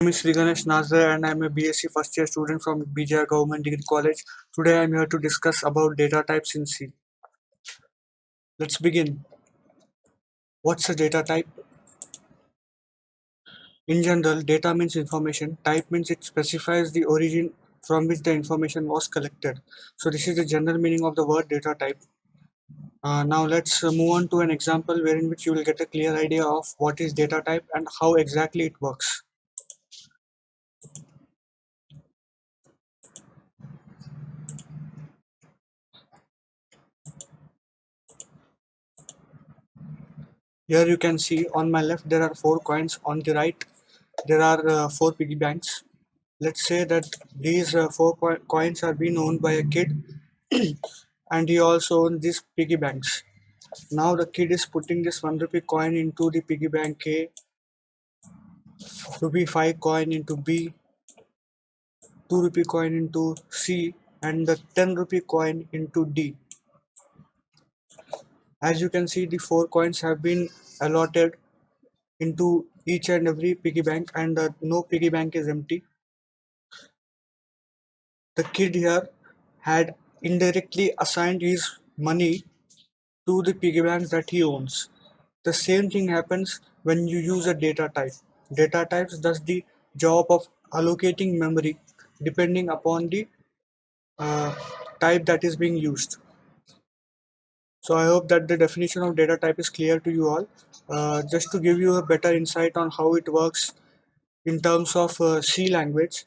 My name is Sri Ganesh Nazar and I am a BSc first year student from BJR Government Degree College. Today I am here to discuss about data types in C. Let's begin. What's a data type? In general, data means information. Type means it specifies the origin from which the information was collected. So this is the general meaning of the word data type. Now let's move on to an example wherein which you will get a clear idea of what is data type and how exactly it works. Here you can see on my left there are 4 coins, on the right there are 4 piggy banks. Let's say that these coins are being owned by a kid and he also owns these piggy banks. Now the kid is putting this 1 rupee coin into the piggy bank A, rupee 5 coin into B, 2 rupee coin into C, and the 10 rupee coin into D. As you can see, the 4 coins have been allotted into each and every piggy bank, and no piggy bank is empty. The kid here had indirectly assigned his money to the piggy banks that he owns. The same thing happens when you use a data type. Data types does the job of allocating memory depending upon the uh, type that is being used. So I hope that the definition of data type is clear to you all. Just to give you a better insight on how it works in terms of C language,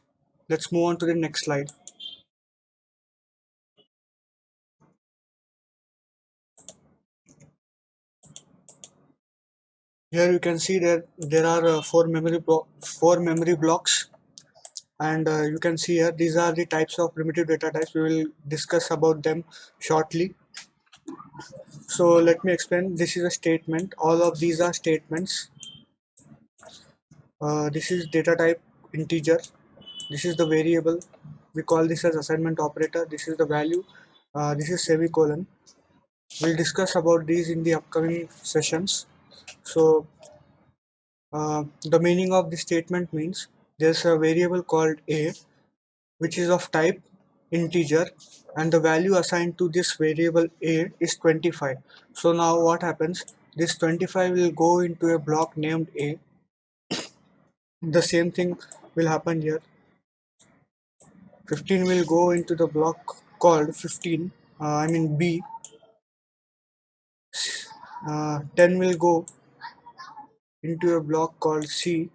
let's move on to the next slide. Here you can see that there are four memory blocks, and you can see here these are the types of primitive data types. We will discuss about them shortly. So let me explain. This is a statement. All of these are statements. This is data type integer. This is the variable. We call this as assignment operator. This is the value. This is semicolon. We'll discuss about these in the upcoming sessions. So the meaning of the statement means there's a variable called a which is of type integer, and the value assigned to this variable a is 25. So now what happens, this 25 will go into a block named a. The same thing will happen here. 15 will go into the block called 15, I mean b. 10 will go into a block called c.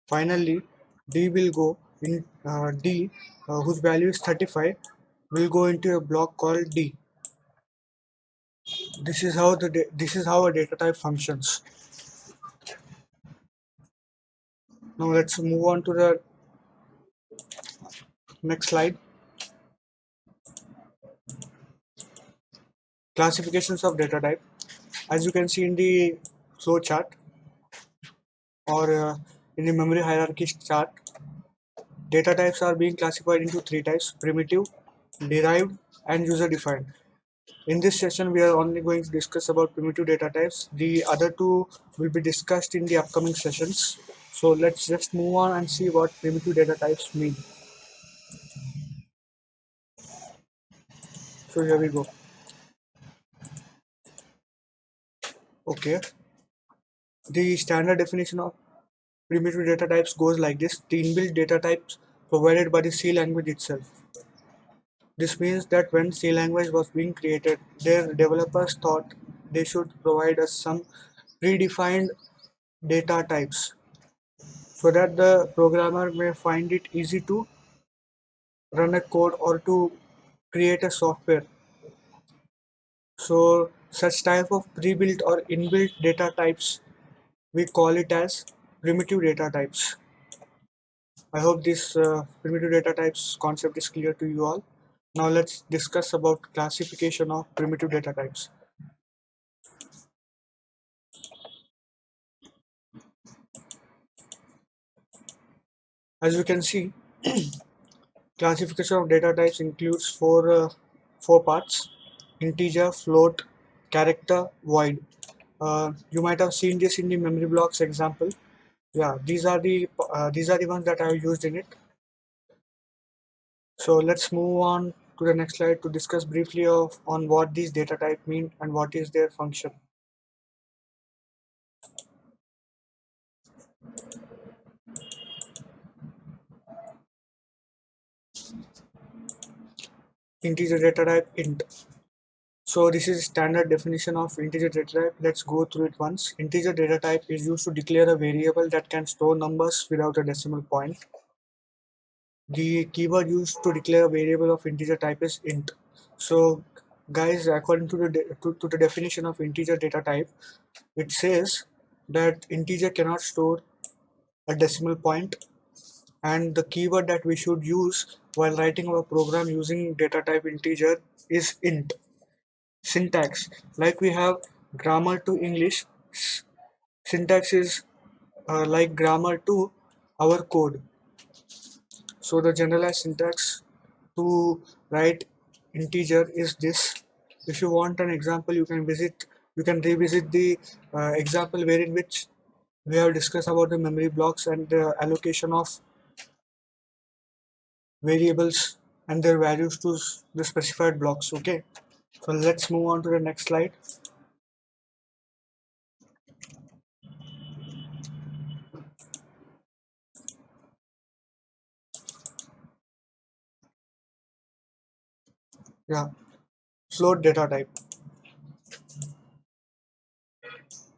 Finally d will go in d, whose value is 35, will go into a block called d. This is how a data type functions. Now let's move on to the next slide. Classifications of data type. As you can see in the flow chart or in the memory hierarchy chart, data types are being classified into 3 types: primitive, derived, and user defined. In this session, we are only going to discuss about primitive data types. The other two will be discussed in the upcoming sessions. So let's just move on and see what primitive data types mean. So here we go. Okay. The standard definition of primitive data types goes like this: the inbuilt data types provided by the C language itself. This means that when C language was being created, their developers thought they should provide us some predefined data types so that the programmer may find it easy to run a code or to create a software. So such type of pre-built or inbuilt data types, we call it as primitive data types. I hope this primitive data types concept is clear to you all. Now let's discuss about classification of primitive data types. As you can see, classification of data types includes four parts: integer, float, character, void. You might have seen this in the memory blocks example. Yeah, these are the ones that I have used in it. So let's move on to the next slide to discuss briefly on what these data type mean and what is their function. Integer data type int. So this is standard definition of integer data type. Let's go through it once. Integer data type is used to declare a variable that can store numbers without a decimal point. The keyword used to declare a variable of integer type is int. So guys, according to to the definition of integer data type, it says that integer cannot store a decimal point, and the keyword that we should use while writing our program using data type integer is int. Syntax, like we have grammar to English, syntax is like grammar to our code. So the generalized syntax to write integer is this. If you want an example, you can revisit the example wherein which we have discussed about the memory blocks and the allocation of variables and their values to the specified blocks. Okay, so let's move on to the next slide. Yeah, float data type.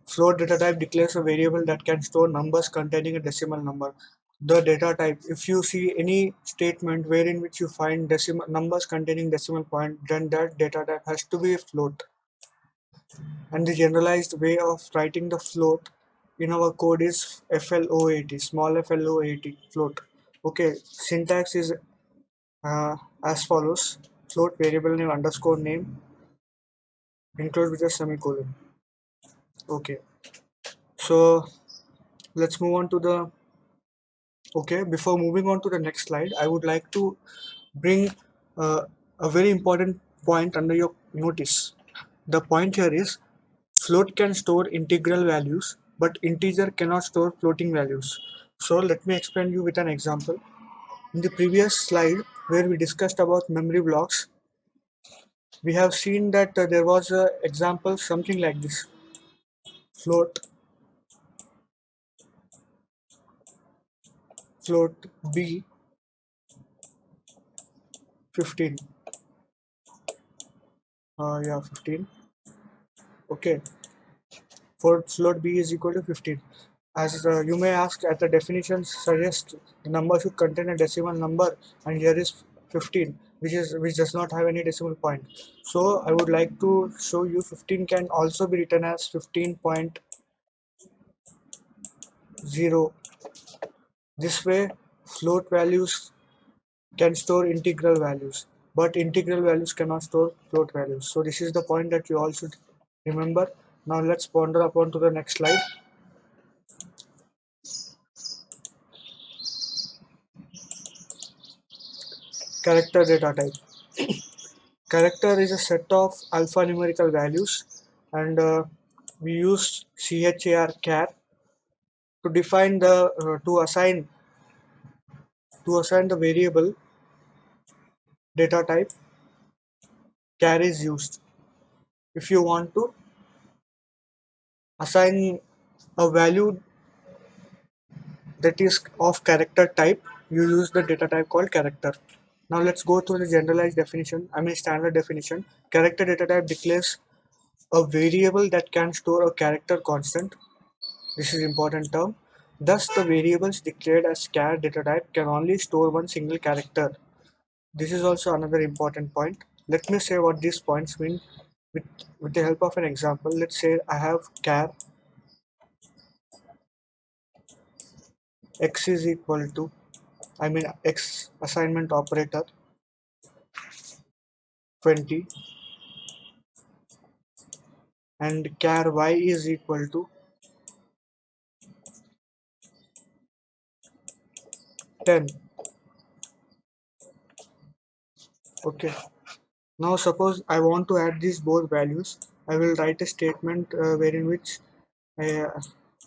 Float data type declares a variable that can store numbers containing a decimal number. The data type, if you see any statement wherein which you find decimal numbers containing decimal point, then that data type has to be a float. And the generalized way of writing the float in our code is float, small float, float. Okay, syntax is as follows: float variable name underscore name include with a semicolon. Okay, so let's move on to the. Okay, before moving on to the next slide, I would like to bring uh, a very important point under your notice. The point here is float can store integral values, but integer cannot store floating values. So let me explain you with an example. In the previous slide, where we discussed about memory blocks, we have seen that there was an example something like this: float float b 15. Yeah, 15. Okay, for float b is equal to 15. As you may ask, as the definition suggests, the number should contain a decimal number, and here is 15, which does not have any decimal point. So I would like to show you 15 can also be written as 15.0. This way, float values can store integral values, but integral values cannot store float values. So this is the point that you all should remember. Now let's ponder upon to the next slide. Character data type. Character is a set of alphanumerical values, and we use char to define the to assign the variable data type. Char is used. If you want to assign a value that is of character type, you use the data type called character. Now let's go through the generalized definition, I mean standard definition. Character data type declares a variable that can store a character constant. This is important term. Thus, the variables declared as char data type can only store one single character. This is also another important point. Let me say what these points mean with, with the help of an example. Let's say I have char x is equal to, I mean x assignment operator 20, and char y is equal to 10. Okay. Now suppose I want to add these both values. I will write a statement wherein which uh,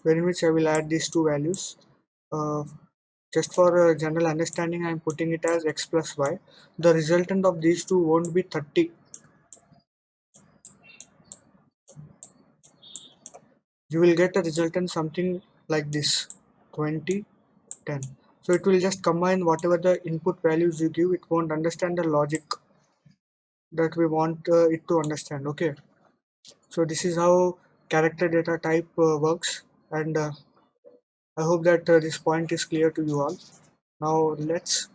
in which I will add these two values. Uh, just for general understanding, I am putting it as x plus y. The resultant of these two won't be 30. You will get a resultant something like this, 20, 10. So it will just combine whatever the input values you give. It won't understand the logic that we want it to understand. Okay. So this is how character data type works, and I hope that this point is clear to you all. Now let's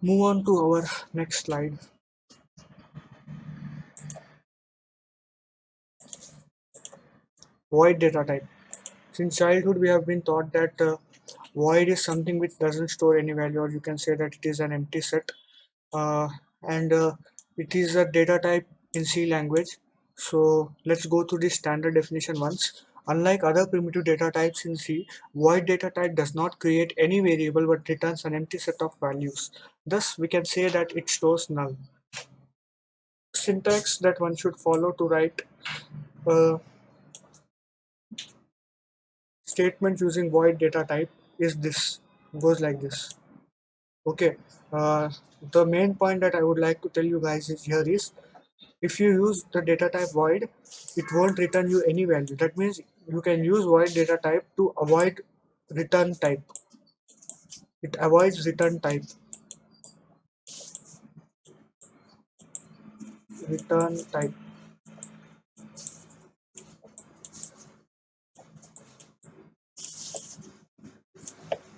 move on to our next slide. Void data type. Since childhood we have been taught that void is something which doesn't store any value, or you can say that it is an empty set, and it is a data type in C language. So let's go through the standard definition once. Unlike other primitive data types in C, void data type does not create any variable but returns an empty set of values. Thus, we can say that it stores null. Syntax that one should follow to write a statement using void data type is this. Goes like this. Okay. Uh, the main point that I would like to tell you guys is here is, if you use the data type void, it won't return you any value. That means you can use void data type to avoid return type. It avoids return type. Return type.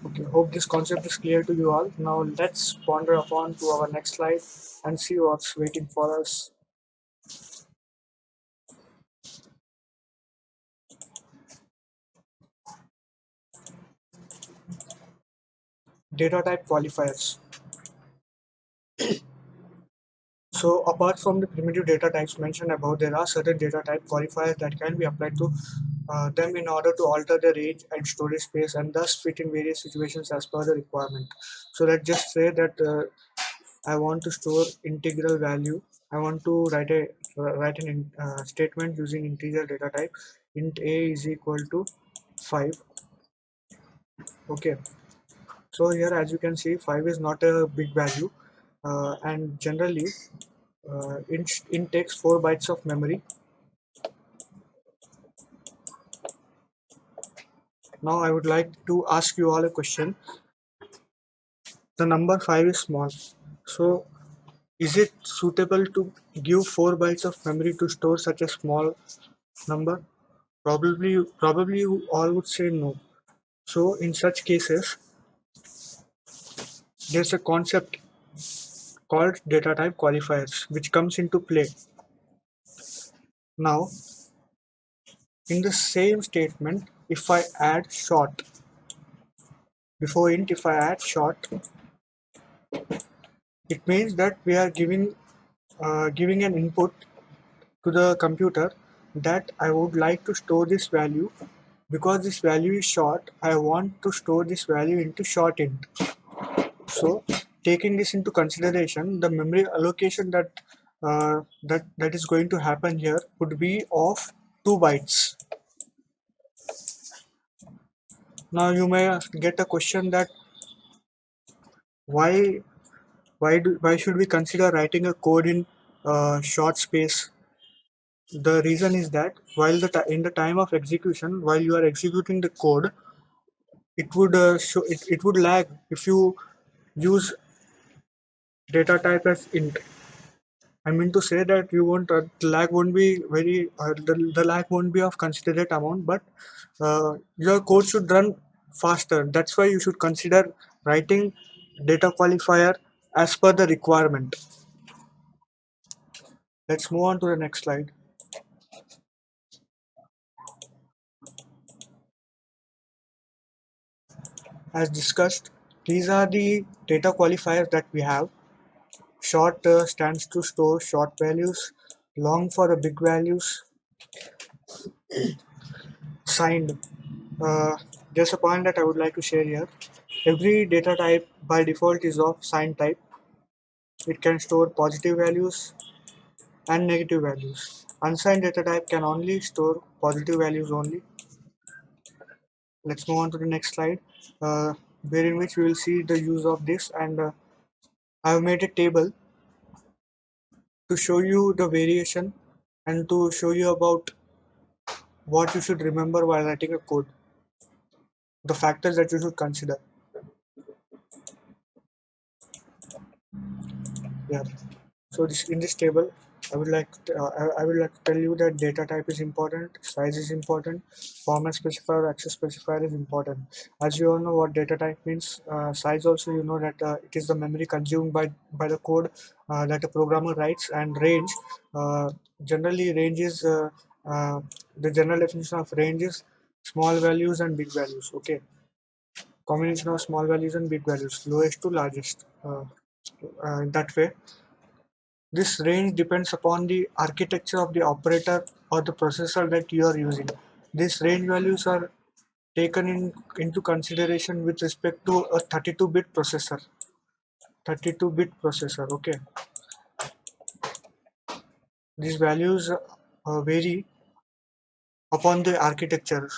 Okay, hope this concept is clear to you all. Now let's ponder upon to our next slide and see what's waiting for us. Data type qualifiers. So apart from the primitive data types mentioned above, there are certain data type qualifiers that can be applied to them in order to alter the range and storage space and thus fit in various situations as per the requirement. So let's just say that I want to store integral value. I want to write an statement using integer data type. Int a is equal to 5. Okay. So here, as you can see, 5 is not a big value, and generally int takes 4 bytes of memory. Now I would like to ask you all a question. The number 5 is small, so is it suitable to give 4 bytes of memory to store such a small number? Probably you all would say no. So in such cases, there's a concept called data type qualifiers which comes into play. Now, in the same statement, if I add short before int, if I add short, it means that we are giving an input to the computer that I would like to store this value. Because this value is short, I want to store this value into short int. So taking this into consideration, the memory allocation that is going to happen here would be of 2 bytes. Now you may get a question that why why should we consider writing a code in short space? The reason is that while in the time of execution, while you are executing the code, it would lag if you use data type as int. I mean to say that you won't the lag won't be the lag won't be of considerate amount, but your code should run faster. That's why you should consider writing data qualifier as per the requirement. Let's move on to the next slide. As discussed, these are the data qualifiers that we have. Short stands to store short values, long for the big values, signed. Uh, there's a point that I would like to share here. Every data type by default is of signed type. It can store positive values and negative values. Unsigned data type can only store positive values only. Let's move on to the next slide, wherein which we will see the use of this, and I have made a table to show you the variation and to show you about what you should remember while writing a code, the factors that you should consider. Yeah. So this in this table, I would like to tell you that data type is important, size is important, format specifier, access specifier is important. As you all know what data type means, size also you know that it is the memory consumed by the code that a programmer writes, and range. Generally, range is the general definition of range is small values and big values. Okay, combination of small values and big values, lowest to largest. That way this range depends upon the architecture of the operator or the processor that you are using. These range values are taken into consideration with respect to a 32-bit processor. 32-bit processor, okay. These values vary upon the architecture.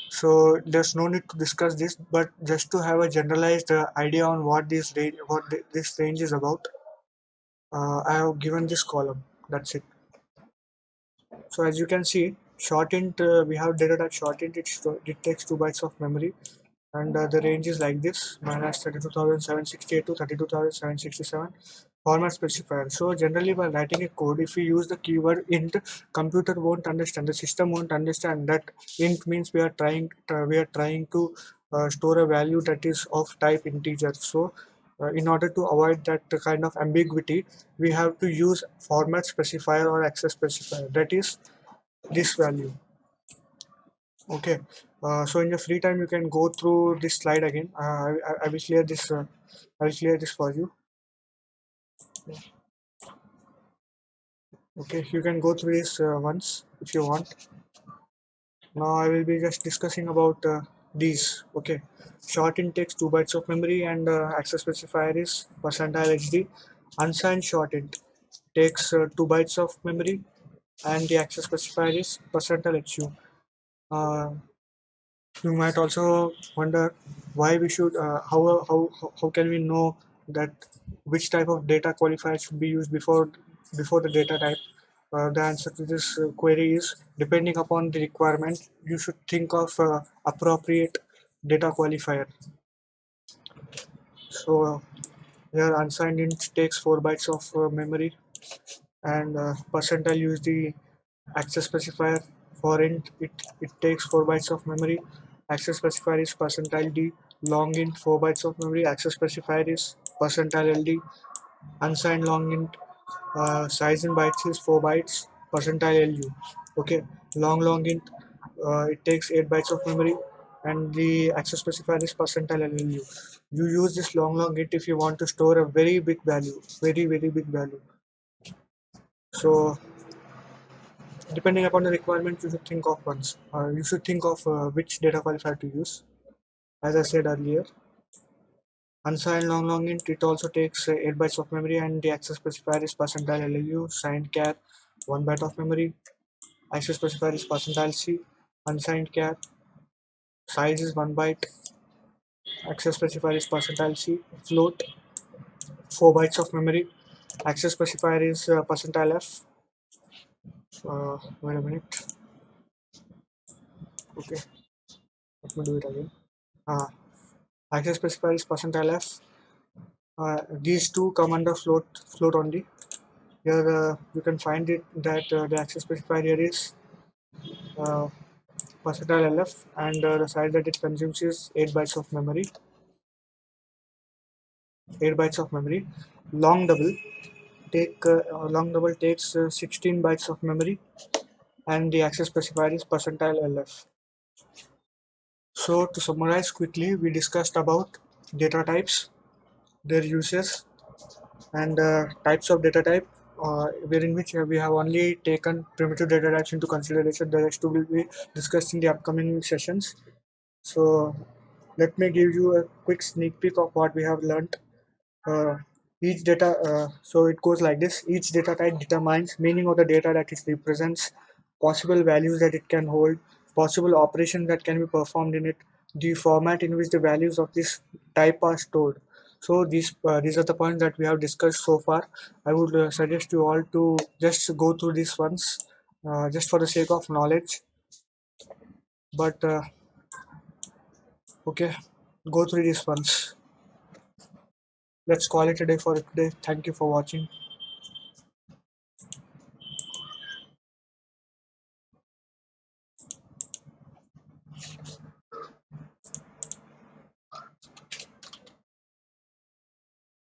So there's no need to discuss this, but just to have a generalized idea on what this range is about, I have given this column. That's it. So as you can see, short int, we have data type short int, it takes 2 bytes of memory, and the range is like this, minus 32,768 to 32,767. Format specifier. So generally while writing a code, if we use the keyword int, computer won't understand, the system won't understand that int means we are trying to store a value that is of type integer. So in order to avoid that kind of ambiguity, we have to use format specifier or access specifier, that is this value. Okay, so in your free time you can go through this slide again. I will clear this. I will clear this for you. Okay, you can go through this once if you want. Now I will be just discussing about these. Okay, short int takes 2 bytes of memory, and access specifier is percentile HD. Unsigned short int takes 2 bytes of memory, and the access specifier is percentile HU. Uh, You might also wonder why we should, how can we know that which type of data qualifier should be used before the data type? The answer to this query is depending upon the requirement, you should think of appropriate data qualifier. So here unsigned int takes 4 bytes of memory, and percentile use the access specifier. For int, it takes 4 bytes of memory. Access specifier is percentile d. Long int 4 bytes of memory. Access specifier is percentile ld. Unsigned long int size in bytes is 4 bytes. Percentile lu. Okay, long int it takes 8 bytes of memory, and the access specifier is percentile lu. You use this long int if you want to store a very big value, very big value. So depending upon the requirement, you should think of once. You should think of which data qualifier to use. As I said earlier, unsigned long int, it also takes 8 bytes of memory, and the access specifier is percentile LLU. Signed char 1 byte of memory. Access specifier is percentile C. Unsigned char size is 1 byte. Access specifier is percentile C. Float 4 bytes of memory. Access specifier is percentile F. Wait a minute. Okay, let me do it again. Access specifier is percentile F. These two come under float only. Here you can find it that the access specifier here is uh, percentile LF, and the size that it consumes is 8 bytes of memory. 8 bytes of memory. Long double long double takes 16 bytes of memory, and the access specifier is percentile LF. So to summarize quickly, we discussed about data types, their uses, and types of data type, wherein which we have only taken primitive data types into consideration. The rest will be discussed in the upcoming sessions. So let me give you a quick sneak peek of what we have learned. Each data, so it goes like this: each data type determines meaning of the data that it represents, possible values that it can hold, possible operations that can be performed in it, the format in which the values of this type are stored. So these are the points that we have discussed so far. I would suggest you all to just go through these ones just for the sake of knowledge. But okay, go through these ones. Let's call it a day for today. Thank you for watching.